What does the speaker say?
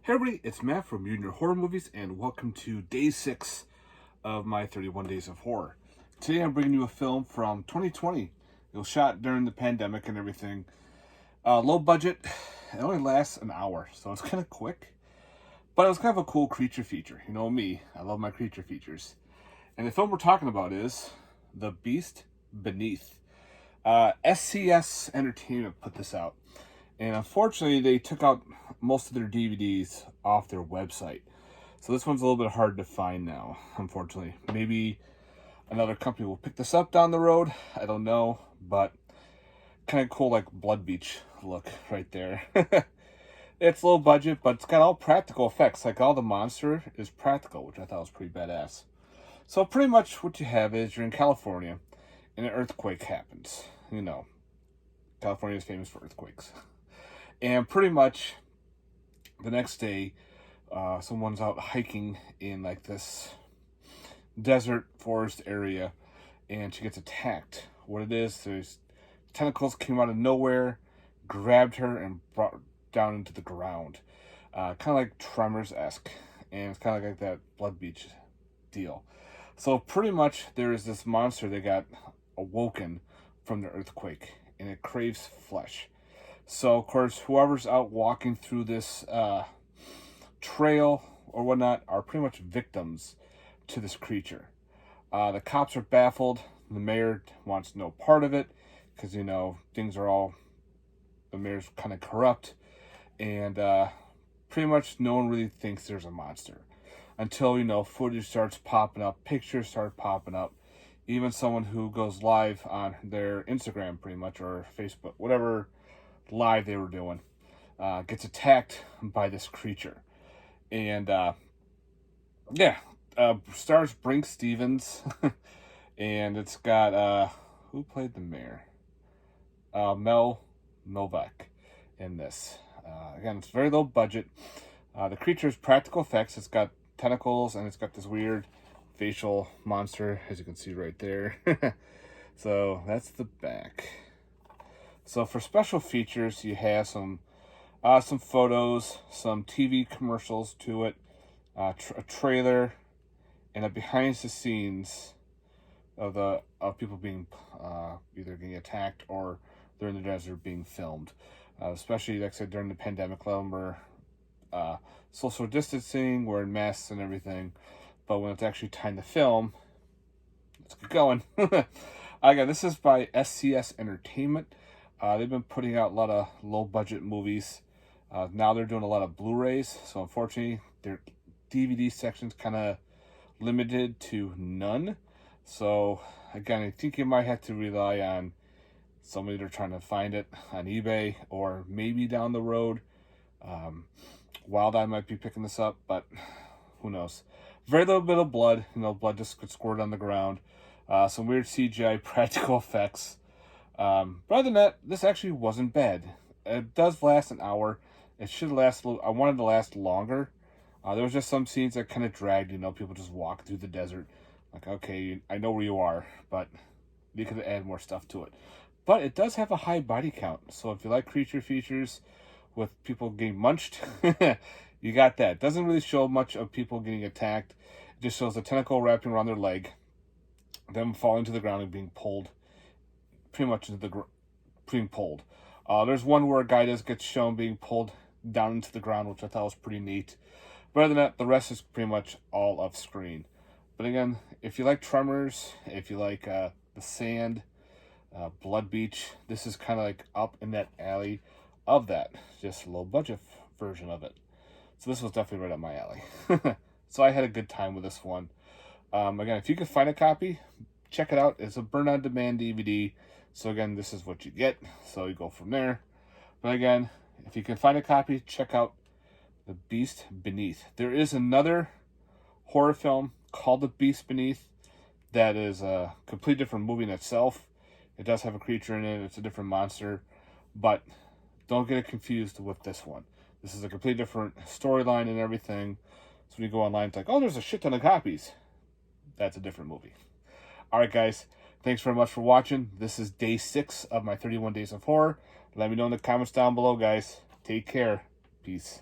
Hey everybody, it's Matt from Junior Horror Movies, and welcome to day 6 of my 31 Days of Horror. Today I'm bringing you a film from 2020. It was shot during the pandemic and everything. Low budget, it only lasts an hour, so it's kind of quick. But it was kind of a cool creature feature. You know me, I love my creature features. And the film we're talking about is The Beast Beneath. SCS Entertainment put this out. And unfortunately, they took out most of their DVDs off their website. So this one's a little bit hard to find now, unfortunately. Maybe another company will pick this up down the road. I don't know, but kind of cool, like Blood Beach look right there. It's low budget, but it's got all practical effects. Like all the monster is practical, which I thought was pretty badass. So pretty much what you have is you're in California and an earthquake happens. You know, California is famous for earthquakes. And pretty much the next day, someone's out hiking in like this desert forest area, and she gets attacked. What it is, there's tentacles came out of nowhere, grabbed her, and brought her down into the ground. Kind of like Tremors-esque, and it's kind of like that Blood Beach deal. So pretty much there is this monster that got awoken from the earthquake, and it craves flesh. So, of course, whoever's out walking through this trail or whatnot are pretty much victims to this creature. The cops are baffled. The mayor wants no part of it because, you know, things are all, the mayor's kind of corrupt. And pretty much no one really thinks there's a monster until, you know, footage starts popping up, pictures start popping up. Even someone who goes live on their Instagram pretty much, or Facebook, whatever live they were doing, gets attacked by this creature. And stars Brink Stevens. And it's got who played the mayor? Mel Novak in this. Again, it's very low budget. The creature is practical effects. It's got tentacles and it's got this weird facial monster, as you can see right there. So that's the back. So for special features, you have some photos, some TV commercials to it, a trailer, and a behind the scenes of people being either getting attacked or they're in the desert being filmed. Especially, like I said, during the pandemic, we're social distancing, wearing masks and everything. But when it's actually time to film, let's get going. Again, this is by SCS Entertainment. They've been putting out a lot of low-budget movies. Now they're doing a lot of Blu-rays. So unfortunately, their DVD section's kind of limited to none. So again, I think you might have to rely on somebody they're trying to find it on eBay, or maybe down the road. Wild Eye might be picking this up, but who knows. Very little bit of blood. You know, blood just gets squirted on the ground. Some weird CGI practical effects. But other than that, this actually wasn't bad. It does last an hour. It should last a little. I wanted it to last longer. There was just some scenes that kind of dragged. You know, people just walk through the desert. Like, okay, I know where you are, but you could add more stuff to it. But it does have a high body count. So if you like creature features with people getting munched, you got that. It doesn't really show much of people getting attacked. It just shows a tentacle wrapping around their leg, them falling to the ground and being pulled, pretty much into the being pulled. There's one where a guy does get shown being pulled down into the ground, which I thought was pretty neat. But other than that, the rest is pretty much all off screen. But again, if you like Tremors, if you like The Sand, Blood Beach, this is kind of like up in that alley of that, just a low budget version of it. So this was definitely right up my alley. So I had a good time with this one. Again, if you can find a copy, check it out. It's a burn-on-demand DVD. So again, this is what you get. So you go from there. But again, if you can find a copy, check out The Beast Beneath. There is another horror film called The Beast Beneath that is a completely different movie in itself. It does have a creature in it. It's a different monster. But don't get it confused with this one. This is a completely different storyline and everything. So when you go online, it's like, oh, there's a shit ton of copies. That's a different movie. All right, guys. Thanks very much for watching. This is day 6 of my 31 Days of Horror. Let me know in the comments down below, guys. Take care. Peace.